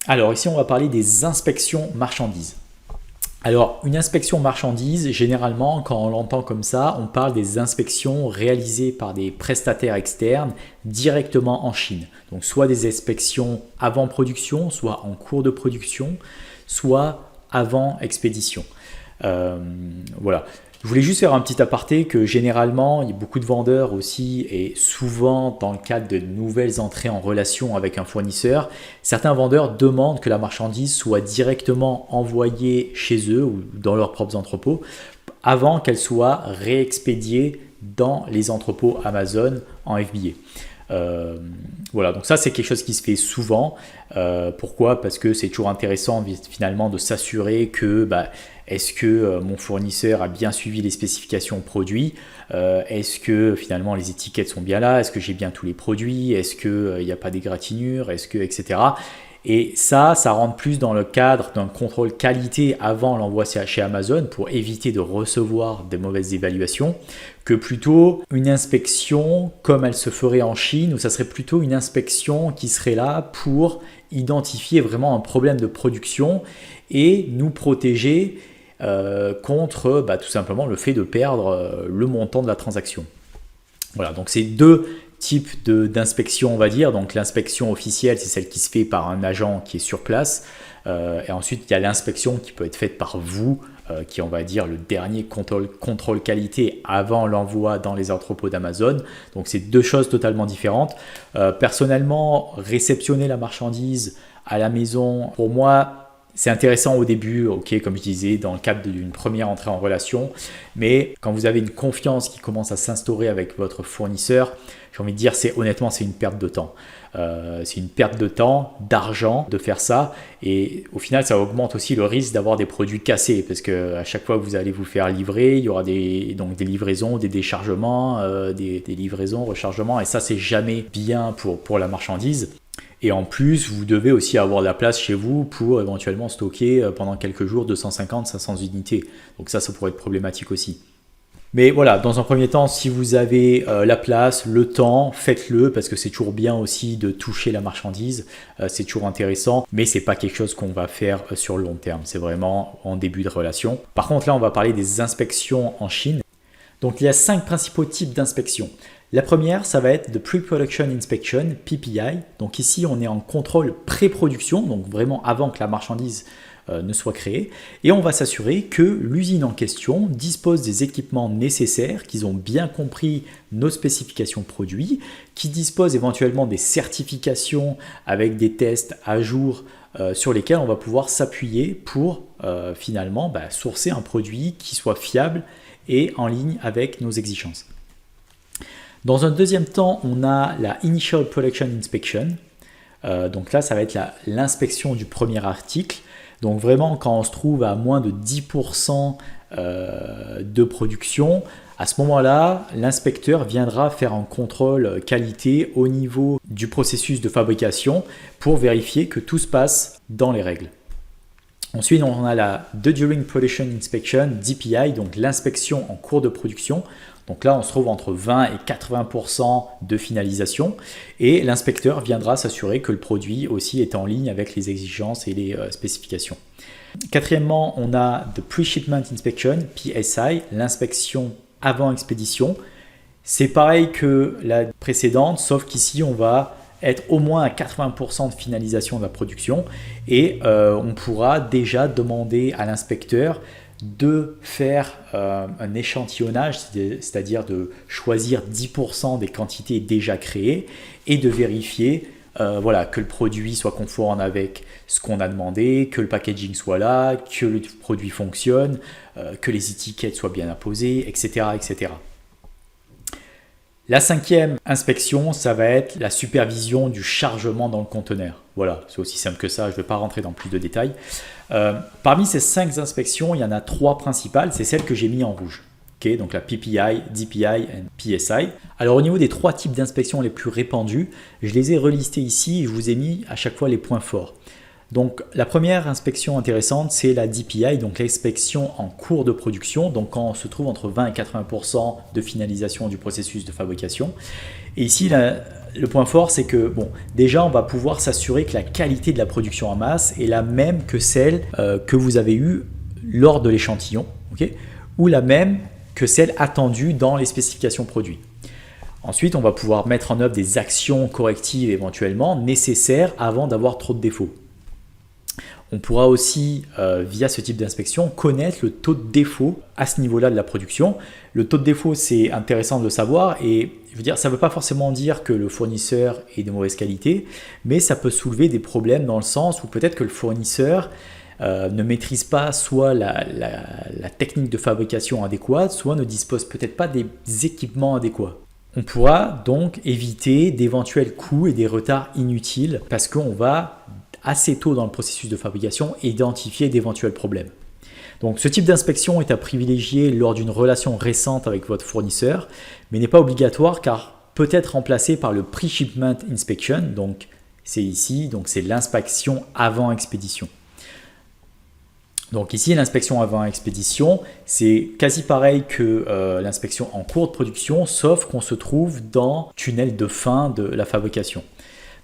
Alors ici, on va parler des inspections marchandises. Alors, une inspection marchandise, généralement, quand on l'entend comme ça, on parle des inspections réalisées par des prestataires externes directement en Chine. Donc, soit des inspections avant production, soit en cours de production, soit avant expédition. Voilà. Je voulais juste faire un petit aparté que généralement, il y a beaucoup de vendeurs aussi et souvent dans le cadre de nouvelles entrées en relation avec un fournisseur, certains vendeurs demandent que la marchandise soit directement envoyée chez eux ou dans leurs propres entrepôts avant qu'elle soit réexpédiée dans les entrepôts Amazon en FBA. Voilà, donc ça c'est quelque chose qui se fait souvent. Pourquoi? Parce que c'est toujours intéressant finalement de s'assurer que est-ce que mon fournisseur a bien suivi les spécifications produits? Est-ce que finalement les étiquettes sont bien là? Est-ce que j'ai bien tous les produits? Est-ce qu'il n'y a pas d'égratignures? Est-ce que, etc. Et ça rentre plus dans le cadre d'un contrôle qualité avant l'envoi chez Amazon pour éviter de recevoir des mauvaises évaluations que plutôt une inspection comme elle se ferait en Chine, où ça serait plutôt une inspection qui serait là pour identifier vraiment un problème de production et nous protéger contre tout simplement le fait de perdre le montant de la transaction. Voilà, donc c'est deux types d'inspection, on va dire. Donc l'inspection officielle, c'est celle qui se fait par un agent qui est sur place. Et ensuite, il y a l'inspection qui peut être faite par vous, qui est, on va dire, le dernier contrôle qualité avant l'envoi dans les entrepôts d'Amazon. Donc c'est deux choses totalement différentes. Personnellement, réceptionner la marchandise à la maison, pour moi, c'est intéressant au début, ok, comme je disais, dans le cadre d'une première entrée en relation, mais quand vous avez une confiance qui commence à s'instaurer avec votre fournisseur, j'ai envie de dire, honnêtement, c'est une perte de temps. C'est une perte de temps, d'argent de faire ça, et au final, ça augmente aussi le risque d'avoir des produits cassés, parce qu'à chaque fois que vous allez vous faire livrer, il y aura donc des livraisons, des déchargements, des livraisons, rechargements, et ça, c'est jamais bien pour la marchandise. Et en plus, vous devez aussi avoir de la place chez vous pour éventuellement stocker pendant quelques jours 250-500 unités. Donc ça pourrait être problématique aussi. Mais voilà, dans un premier temps, si vous avez la place, le temps, faites-le parce que c'est toujours bien aussi de toucher la marchandise. C'est toujours intéressant, mais c'est pas quelque chose qu'on va faire sur le long terme. C'est vraiment en début de relation. Par contre, là, on va parler des inspections en Chine. Donc il y a 5 principaux types d'inspections. La première, ça va être de Pre-Production Inspection, PPI. Donc ici, on est en contrôle pré-production, donc vraiment avant que la marchandise ne soit créée. Et on va s'assurer que l'usine en question dispose des équipements nécessaires, qu'ils ont bien compris nos spécifications produits, qu'ils disposent éventuellement des certifications avec des tests à jour sur lesquels on va pouvoir s'appuyer pour finalement sourcer un produit qui soit fiable et en ligne avec nos exigences. Dans un deuxième temps, on a la Initial Production Inspection. Donc là, ça va être l'inspection du premier article. Donc vraiment, quand on se trouve à moins de 10% de production, à ce moment-là, l'inspecteur viendra faire un contrôle qualité au niveau du processus de fabrication pour vérifier que tout se passe dans les règles. Ensuite, on a la During Production Inspection, DPI, donc l'inspection en cours de production. Donc là, on se trouve entre 20 et 80% de finalisation et l'inspecteur viendra s'assurer que le produit aussi est en ligne avec les exigences et les spécifications. Quatrièmement, on a The Pre-Shipment Inspection, PSI, l'inspection avant expédition. C'est pareil que la précédente, sauf qu'ici, on va être au moins à 80% de finalisation de la production et on pourra déjà demander à l'inspecteur de faire un échantillonnage, c'est-à-dire de choisir 10% des quantités déjà créées et de vérifier que le produit soit conforme avec ce qu'on a demandé, que le packaging soit là, que le produit fonctionne, que les étiquettes soient bien apposées, etc., etc. La cinquième inspection, ça va être la supervision du chargement dans le conteneur. Voilà, c'est aussi simple que ça, je ne vais pas rentrer dans plus de détails. Parmi ces 5 inspections, il y en a 3 principales, c'est celles que j'ai mis en rouge. Okay, donc la PPI, DPI et PSI. Alors au niveau des 3 types d'inspections les plus répandus, je les ai relistés ici et je vous ai mis à chaque fois les points forts. Donc la première inspection intéressante, c'est la DPI, donc l'inspection en cours de production, donc quand on se trouve entre 20 et 80% de finalisation du processus de fabrication. Et ici, le point fort, c'est que déjà, on va pouvoir s'assurer que la qualité de la production en masse est la même que celle que vous avez eue lors de l'échantillon, ou la même que celle attendue dans les spécifications produits. Ensuite, on va pouvoir mettre en œuvre des actions correctives éventuellement nécessaires avant d'avoir trop de défauts. On pourra aussi, via ce type d'inspection, connaître le taux de défaut à ce niveau-là de la production. Le taux de défaut, c'est intéressant de le savoir et je veux dire, ça ne veut pas forcément dire que le fournisseur est de mauvaise qualité, mais ça peut soulever des problèmes dans le sens où peut-être que le fournisseur ne maîtrise pas soit la technique de fabrication adéquate, soit ne dispose peut-être pas des équipements adéquats. On pourra donc éviter d'éventuels coûts et des retards inutiles parce qu'on va assez tôt dans le processus de fabrication identifier d'éventuels problèmes. Donc ce type d'inspection est à privilégier lors d'une relation récente avec votre fournisseur, mais n'est pas obligatoire car peut être remplacé par le pre-shipment inspection, donc c'est ici, donc c'est l'inspection avant expédition. Donc ici, l'inspection avant expédition, c'est quasi pareil que l'inspection en cours de production, sauf qu'on se trouve dans le tunnel de fin de la fabrication.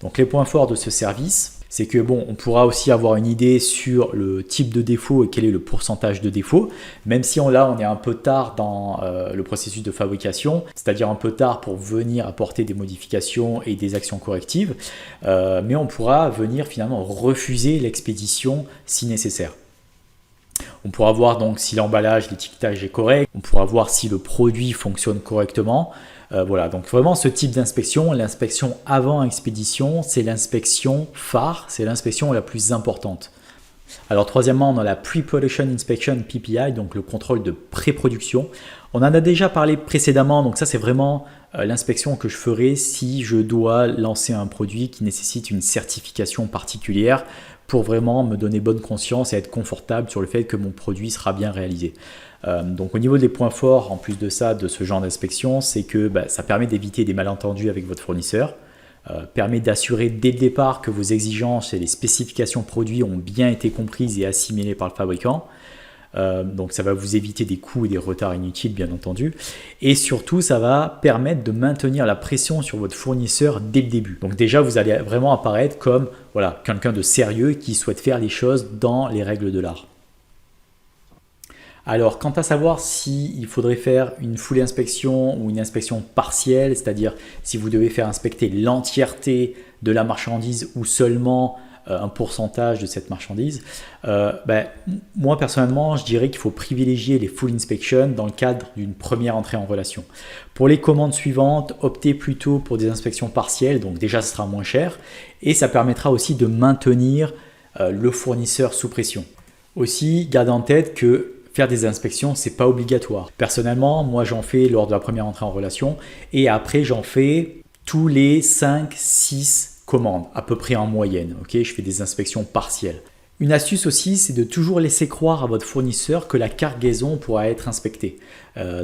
Donc les points forts de ce service, c'est que on pourra aussi avoir une idée sur le type de défaut et quel est le pourcentage de défaut, même si on est un peu tard dans le processus de fabrication, c'est-à-dire un peu tard pour venir apporter des modifications et des actions correctives, mais on pourra venir finalement refuser l'expédition si nécessaire. On pourra voir donc si l'emballage, l'étiquetage est correct, on pourra voir si le produit fonctionne correctement. Voilà, donc vraiment ce type d'inspection, l'inspection avant expédition, c'est l'inspection phare, c'est l'inspection la plus importante. Alors troisièmement, on a la Pre-Production Inspection PPI, donc le contrôle de pré-production. On en a déjà parlé précédemment, donc ça c'est vraiment l'inspection que je ferai si je dois lancer un produit qui nécessite une certification particulière pour vraiment me donner bonne conscience et être confortable sur le fait que mon produit sera bien réalisé. Donc au niveau des points forts, en plus de ça, de ce genre d'inspection, c'est que ça permet d'éviter des malentendus avec votre fournisseur, permet d'assurer dès le départ que vos exigences et les spécifications produits ont bien été comprises et assimilées par le fabricant. Donc ça va vous éviter des coûts et des retards inutiles bien entendu, et surtout ça va permettre de maintenir la pression sur votre fournisseur dès le début. Donc déjà vous allez vraiment apparaître comme quelqu'un de sérieux qui souhaite faire les choses dans les règles de l'art. Alors, quant à savoir s'il faudrait faire une full inspection ou une inspection partielle, c'est-à-dire si vous devez faire inspecter l'entièreté de la marchandise ou seulement un pourcentage de cette marchandise, moi personnellement, je dirais qu'il faut privilégier les full inspection dans le cadre d'une première entrée en relation. Pour les commandes suivantes, optez plutôt pour des inspections partielles, donc déjà ce sera moins cher et ça permettra aussi de maintenir le fournisseur sous pression. Aussi, gardez en tête que faire des inspections, c'est pas obligatoire. Personnellement, moi j'en fais lors de la première entrée en relation et après j'en fais tous les 5-6 commandes, à peu près en moyenne. Je fais des inspections partielles. Une astuce aussi, c'est de toujours laisser croire à votre fournisseur que la cargaison pourra être inspectée.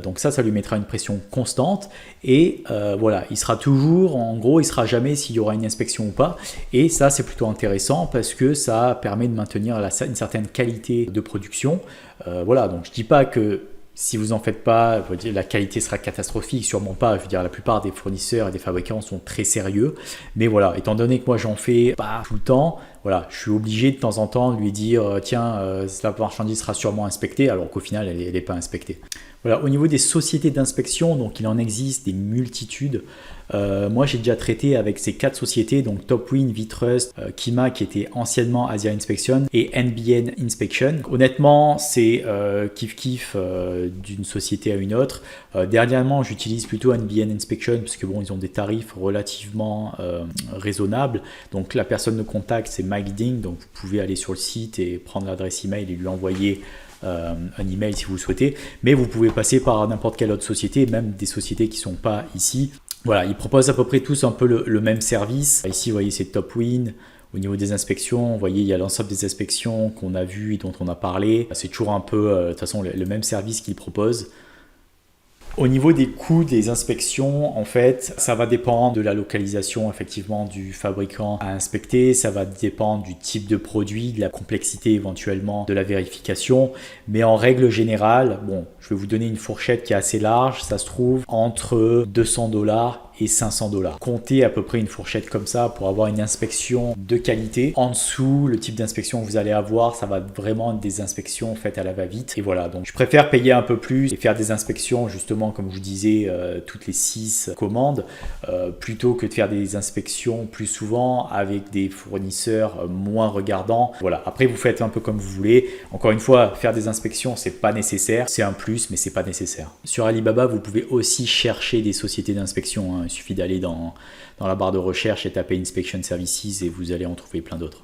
Donc ça lui mettra une pression constante et il sera toujours, en gros, il sera jamais s'il y aura une inspection ou pas. Et ça, c'est plutôt intéressant parce que ça permet de maintenir une certaine qualité de production. Donc je dis pas que si vous n'en faites pas, la qualité sera catastrophique, sûrement pas. Je veux dire, la plupart des fournisseurs et des fabricants sont très sérieux. Mais étant donné que moi j'en fais pas tout le temps, je suis obligé de temps en temps de lui dire tiens, la marchandise sera sûrement inspectée, alors qu'au final elle n'est pas inspectée. Au niveau des sociétés d'inspection, donc il en existe des multitudes. Moi j'ai déjà traité avec ces 4 sociétés, donc Topwin, Vitrust, Kima qui était anciennement Asia Inspection et NBN Inspection. Honnêtement c'est kiff d'une société à une autre. Dernièrement j'utilise plutôt NBN Inspection parce que ils ont des tarifs relativement raisonnables. Donc la personne de contact c'est Mike Ding, donc vous pouvez aller sur le site et prendre l'adresse email et lui envoyer un email si vous le souhaitez, mais vous pouvez passer par n'importe quelle autre société, même des sociétés qui ne sont pas ici. Ils proposent à peu près tous un peu le même service. Ici, vous voyez, c'est Topwin. Au niveau des inspections, vous voyez, il y a l'ensemble des inspections qu'on a vues et dont on a parlé. C'est toujours un peu, de toute façon, le même service qu'ils proposent. Au niveau des coûts des inspections, en fait, ça va dépendre de la localisation effectivement du fabricant à inspecter, ça va dépendre du type de produit, de la complexité éventuellement de la vérification, mais en règle générale, je vais vous donner une fourchette qui est assez large, ça se trouve entre $200 et 500 $. Comptez à peu près une fourchette comme ça pour avoir une inspection de qualité. En dessous, le type d'inspection que vous allez avoir, ça va vraiment être des inspections faites à la va-vite. Et voilà, donc je préfère payer un peu plus et faire des inspections justement, comme je vous disais, toutes les 6 commandes, plutôt que de faire des inspections plus souvent avec des fournisseurs moins regardants. Voilà, après vous faites un peu comme vous voulez. Encore une fois, faire des inspections, c'est pas nécessaire. C'est un plus, mais c'est pas nécessaire. Sur Alibaba, vous pouvez aussi chercher des sociétés d'inspection. Il suffit d'aller dans la barre de recherche et taper Inspection Services et vous allez en trouver plein d'autres.